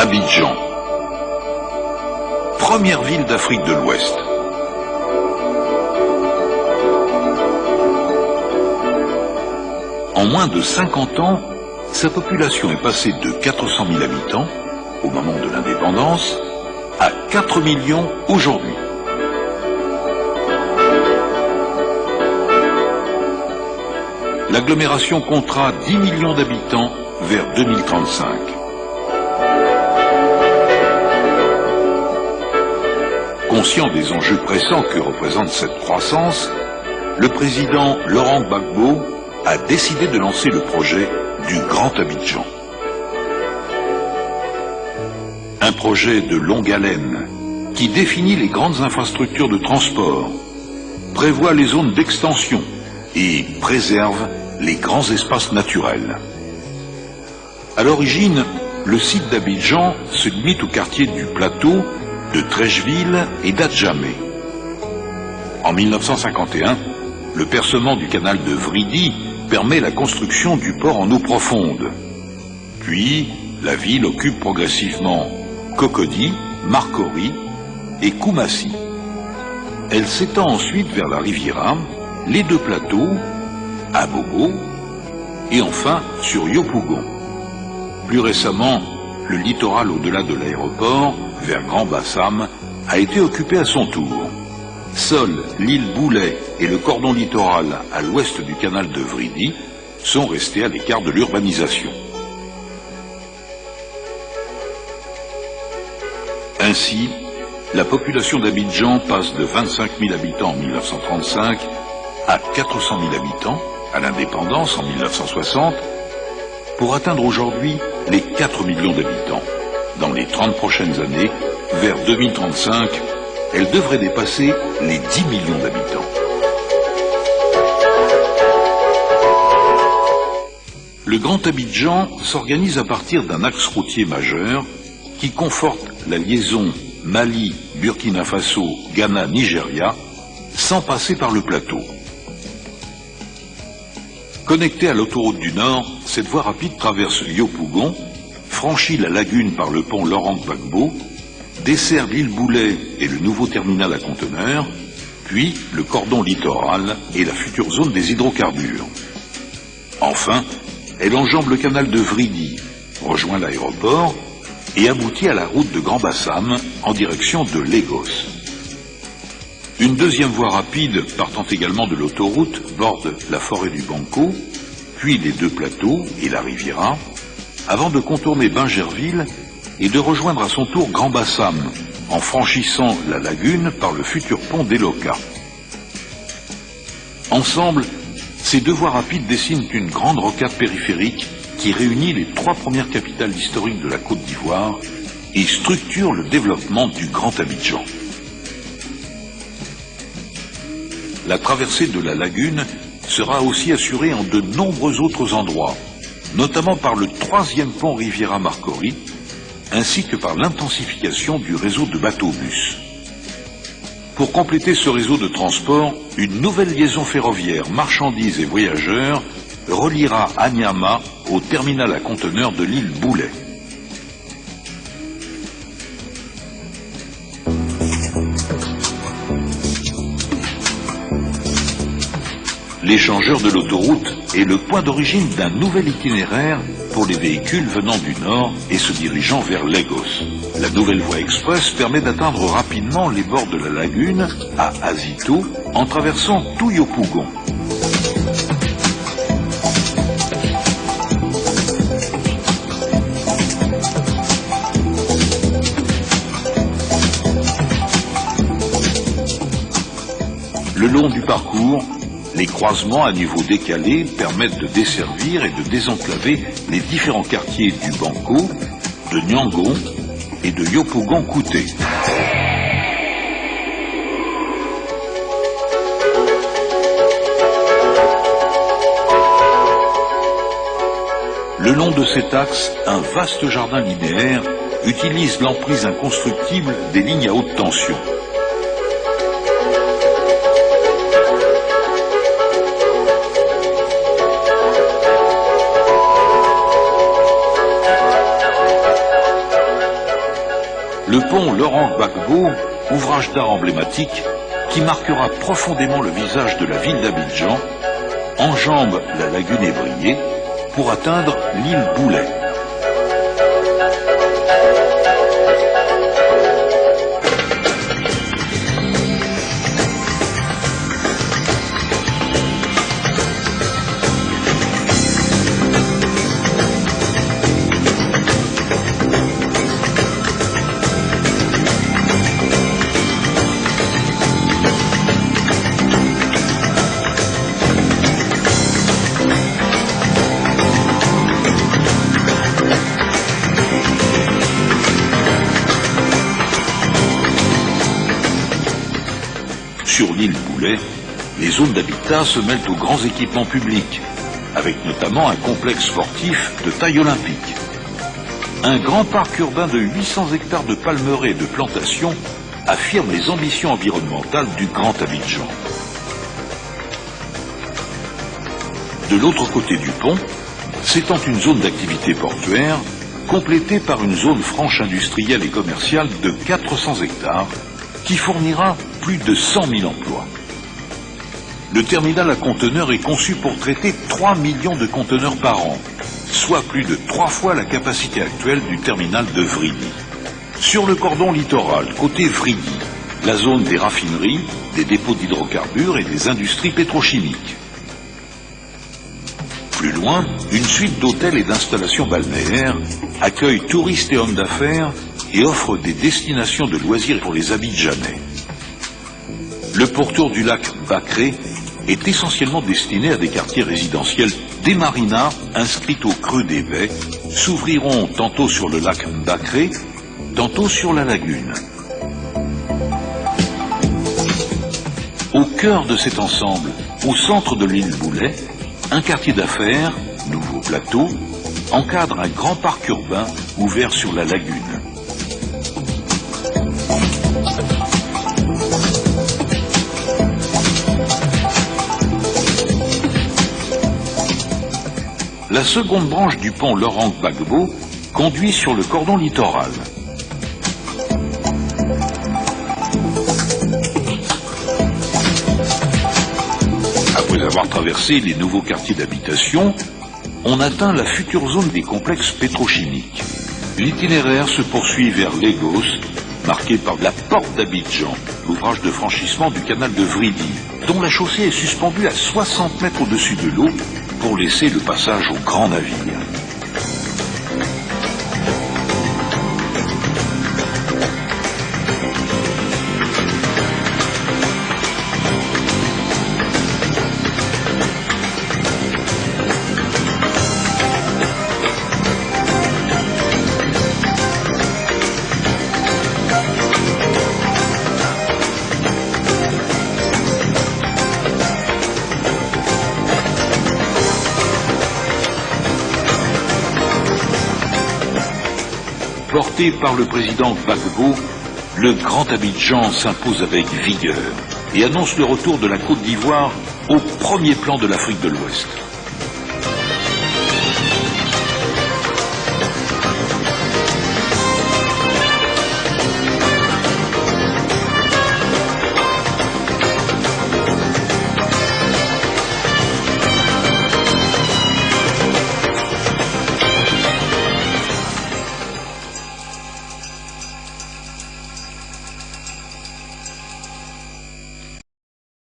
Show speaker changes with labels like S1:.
S1: Abidjan. Première ville d'Afrique de l'Ouest. En moins de 50 ans, sa population est passée de 400 000 habitants, au moment de l'indépendance, à 4 millions aujourd'hui. L'agglomération comptera 10 millions d'habitants vers 2035. Conscient des enjeux pressants que représente cette croissance, le président Laurent Gbagbo a décidé de lancer le projet du Grand Abidjan. Un projet de longue haleine qui définit les grandes infrastructures de transport, prévoit les zones d'extension et préserve les grands espaces naturels. À l'origine, le site d'Abidjan se limite au quartier du Plateau, de Treichville et d'Adjamé. En 1951, le percement du canal de Vridi permet la construction du port en eau profonde. Puis, la ville occupe progressivement Cocody, Marcory et Koumassi. Elle s'étend ensuite vers la Riviera, les deux plateaux, Abobo et enfin sur Yopougon. Plus récemment, le littoral au-delà de l'aéroport, vers Grand Bassam, a été occupé à son tour. Seule l'île Boulet et le cordon littoral à l'ouest du canal de Vridi sont restés à l'écart de l'urbanisation. Ainsi, la population d'Abidjan passe de 25 000 habitants en 1935 à 400 000 habitants à l'indépendance en 1960, pour atteindre aujourd'hui les 4 millions d'habitants. Dans les 30 prochaines années, vers 2035, elle devrait dépasser les 10 millions d'habitants. Le Grand Abidjan s'organise à partir d'un axe routier majeur qui conforte la liaison Mali, Burkina Faso, Ghana, Nigeria, sans passer par le plateau. Connectée à l'autoroute du Nord, cette voie rapide traverse Yopougon, franchit la lagune par le pont Laurent Gbagbo, dessert l'île Boulet et le nouveau terminal à conteneurs, puis le cordon littoral et la future zone des hydrocarbures. Enfin, elle enjambe le canal de Vridi, rejoint l'aéroport et aboutit à la route de Grand Bassam en direction de Lagos. Une deuxième voie rapide, partant également de l'autoroute, borde la forêt du Banco, puis les deux plateaux et la Riviera, avant de contourner Bingerville et de rejoindre à son tour Grand Bassam, en franchissant la lagune par le futur pont d'Eloka. Ensemble, ces deux voies rapides dessinent une grande rocade périphérique qui réunit les 3 premières capitales historiques de la Côte d'Ivoire et structure le développement du Grand Abidjan. La traversée de la lagune sera aussi assurée en de nombreux autres endroits, notamment par le 3e pont Riviera-Marcory, ainsi que par l'intensification du réseau de bateaux-bus. Pour compléter ce réseau de transport, une nouvelle liaison ferroviaire, marchandises et voyageurs, reliera Anyama au terminal à conteneurs de l'île Boulet. L'échangeur de l'autoroute est le point d'origine d'un nouvel itinéraire pour les véhicules venant du nord et se dirigeant vers Lagos. La nouvelle voie express permet d'atteindre rapidement les bords de la lagune à Azito en traversant tout Yopougon. Le long du parcours, les croisements à niveau décalé permettent de desservir et de désenclaver les différents quartiers du Banco, de Nyangon et de Yopougon-Kouté. Le long de cet axe, un vaste jardin linéaire utilise l'emprise inconstructible des lignes à haute tension. pont Laurent Gbagbo, ouvrage d'art emblématique qui marquera profondément le visage de la ville d'Abidjan, enjambe la lagune ébriée pour atteindre l'île Boulet. Sur l'île Boulet, les zones d'habitat se mêlent aux grands équipements publics, avec notamment un complexe sportif de taille olympique. Un grand parc urbain de 800 hectares de palmeraies et de plantations affirme les ambitions environnementales du Grand Abidjan. De l'autre côté du pont, s'étend une zone d'activité portuaire, complétée par une zone franche industrielle et commerciale de 400 hectares, qui fournira plus de 100 000 emplois. Le terminal à conteneurs est conçu pour traiter 3 millions de conteneurs par an, soit plus de 3 fois la capacité actuelle du terminal de Vridi. Sur le cordon littoral, côté Vridi, la zone des raffineries, des dépôts d'hydrocarbures et des industries pétrochimiques. Plus loin, une suite d'hôtels et d'installations balnéaires accueille touristes et hommes d'affaires et offre des destinations de loisirs pour les Abidjanais. Le pourtour du lac Bacré est essentiellement destiné à des quartiers résidentiels. Des marinas, inscrites au creux des baies, s'ouvriront tantôt sur le lac Bacré, tantôt sur la lagune. Au cœur de cet ensemble, au centre de l'île Boulet, un quartier d'affaires, Nouveau Plateau, encadre un grand parc urbain ouvert sur la lagune. La seconde branche du pont Laurent Gbagbo conduit sur le cordon littoral. Après avoir traversé les nouveaux quartiers d'habitation, on atteint la future zone des complexes pétrochimiques. L'itinéraire se poursuit vers Lagos, marqué par la porte d'Abidjan, l'ouvrage de franchissement du canal de Vridi, dont la chaussée est suspendue à 60 mètres au-dessus de l'eau pour laisser le passage aux grands navires. Porté par le président Gbagbo, le Grand Abidjan s'impose avec vigueur et annonce le retour de la Côte d'Ivoire au premier plan de l'Afrique de l'Ouest.